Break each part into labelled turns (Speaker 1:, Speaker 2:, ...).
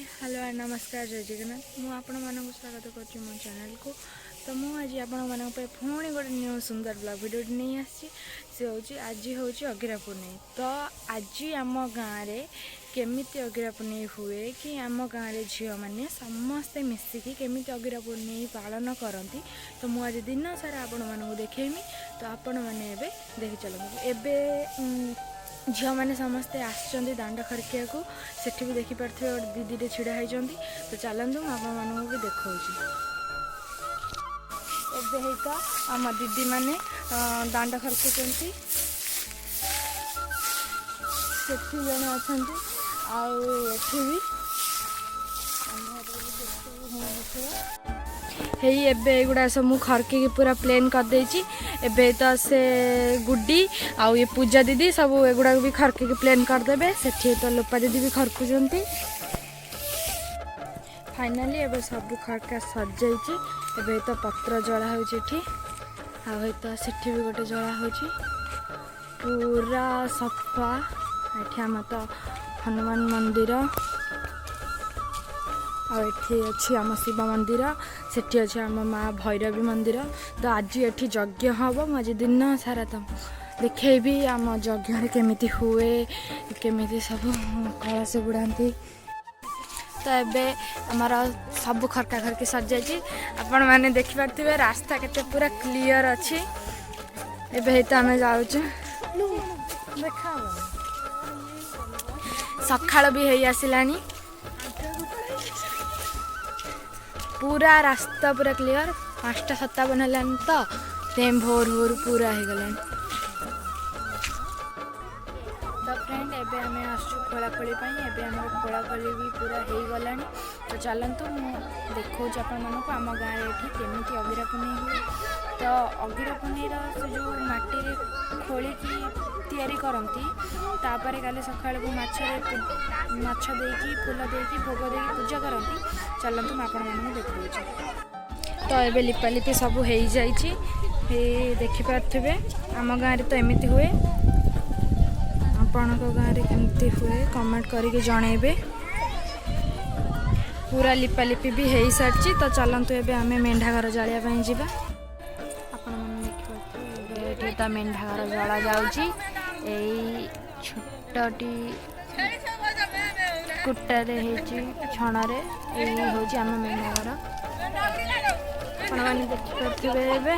Speaker 1: Hello नमस्कार जय जगन्नाथ मु आपण मानक स्वागत करुँच मो चैनल को। तो मुझे आपण मानक पुणी गोटे न्यू सुंदर ब्लॉग वीडियो नहीं आसी सी हूँ आज हूँ अगिरा पुनई। तो आज आम गाँव में केमिति अगिरा पुनई हुए कि आम गाँव में झील मैंने समस्ते मिसिकी केमिति अगिरा पुनई पालन करती। तो मुझे आज दिन सारा आपण मानक देखेमी। तो आपण मैंने देखी चलते एवं झील मैंने समस्ते आसुँच दांड खर्किया को सेठी भी देखिपे गोटे दीदी छिड़ा होती। तो चलतु आपको भी देखा एबे आम दीदी मैंने दांड खर्कुंट सेठी जन अच्छा हे एगुड़ा सब मु खरकी पूरा प्लेन करदे एबे तो से गुड्डी आउ ये पूजा दीदी सब एगुड़ा भी खरकी प्लेन करदे सेठी तो लोपा दीदी भी खरकुंट। फाइनाली एबे सब खरका सजाई एबे तो पत्र जला होठी तो सेठी भी गोटे जला हो पूरा सफा। एठी आम तो हनुमान मंदिर आठी अच्छी आम शिव मंदिर सेठी अच्छे आम माँ भैरवी मंदिर। तो आज एठी यज्ञ हम मुझे दिन सारा तुम देखेबी आम यज्ञ केमिति हुए केमिति सब कलश बुड़ाती। तो एबे आमर सब खरका खरकी सजाई आपण मैंने देखिपे रास्ता केते पूरा क्लियर अच्छी। एबे तो आम जाऊँ देखा सकाळ भी है आसलानी पूरा रास्ता पूरा क्लियर 5:57 है तो तेम भोर भोर पूरा हो गला। तो फ्रेंड एबे आम आसु खोलाखोली आम खोलाखोली भी पूरा हो गला। तो चलतु देखा आपको आम गाँव में केमिति अगिरा पुनई हुए। तो अगिरा पुनईर से जो माटी खोलिकी तैयारी करती तापर काली सकाल को माछ देकी फूल देकी भोग देकी पूजा करती। चलतु मैं देखा तो ये लिपालिपि सब हो जाइए देखिपे आम गाँव तो एमती हुए। आपण गाँव में केमती हुए कमेंट करके जनइबे। पूरा लिपालिपि भी हो सारी। तो चलतु एबे आम मेंढा घर जलिया जावा आपण देखिए तो मेंढा घर जला जाऊँगी छोटी कुटारे छणरे यही हूँ आम मेंढा घर आपने देखिपे।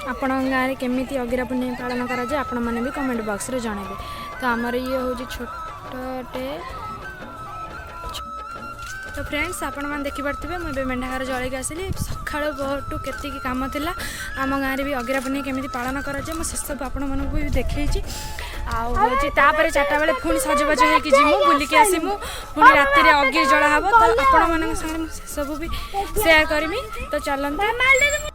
Speaker 1: आपण गाँव में केमिति अगिरा पुनई पालन करा जाए आपण मैंने भी कमेंट बॉक्स रे जनइबे। तो आमर ये हूँ छोटे। तो फ्रेंड्स आपण मैंने देखिपे मुझे मेंढा घर जलैक आसली सका बहुत केत कम था आम गाँव में भी अगिरा पुनई केमिति पालन करा जाए मुझे सब आपण मानक भी देखी आउे 4टा बेले पुणी सजबाज होमु बुलिकी आसमु पुणी राति अगि जला हम। तो आपण मान सब भी शेयर करमी। तो चलते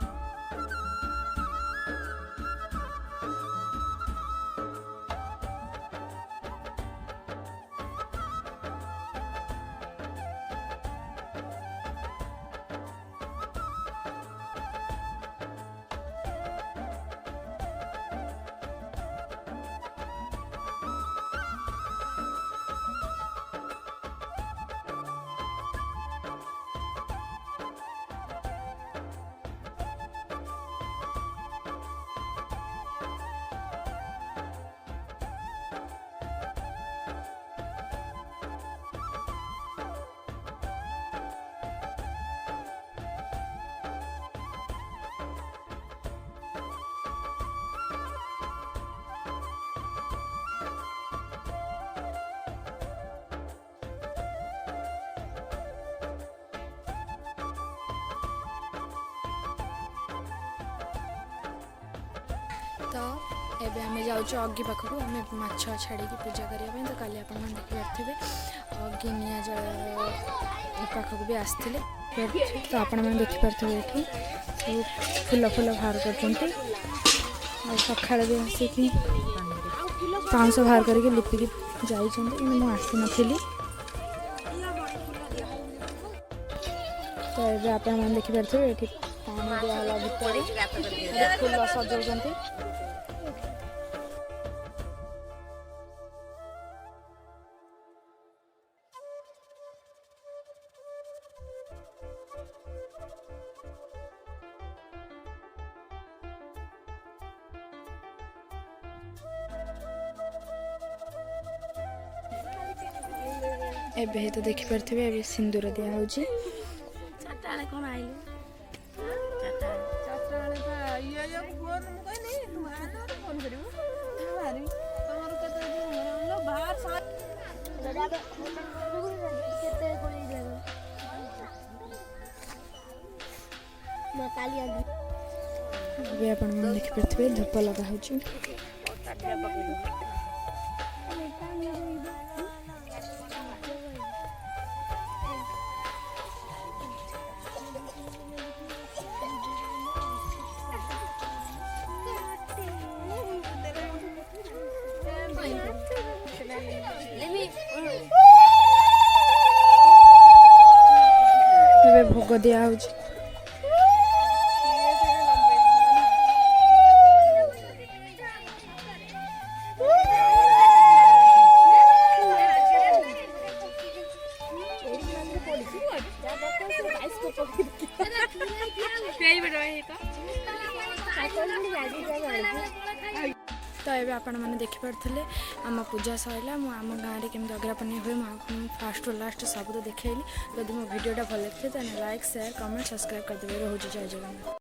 Speaker 1: तो एबे आम जाऊँ अग्नि पाखक आम माछ छाड़ी पूजा करने। तो काली आप देखिपे अग्नि निया जल पाखक भी आसते। तो आपण मैंने देखिपे ये फूल फूल बाहर कर सका भी आसिकी पाँच बाहर करके लिपिकी जाइए आसी नी। तो ये आप देखिपे ये पानी दिहला भितर फूल सजाउछन्ती। एबे तो देखि परथिबे एबे सिंदूर दिया होची।
Speaker 2: चारटा बेले कौन आइले
Speaker 3: चारटा बेले पा ये फोन मु कहनी तू आन फोन करिवो भारी तमर कते लो बाहर सा
Speaker 2: केते कोई जानो म काली आ
Speaker 1: एबे आपण मन देखि परथिबे धूप लगा होची। एबे भोग दिया होची। तो ये आपण मैंने देखिपे आम पूजा सरला मु आम गाँव में केमी अग्रा पनी हुए फास्ट लास्ट सब तो देखली। जब मो भिडियोटा भल लगे तो लाइक शेयर कमेंट सब्सक्राइब करदे। रोज जय जगन्नाथ।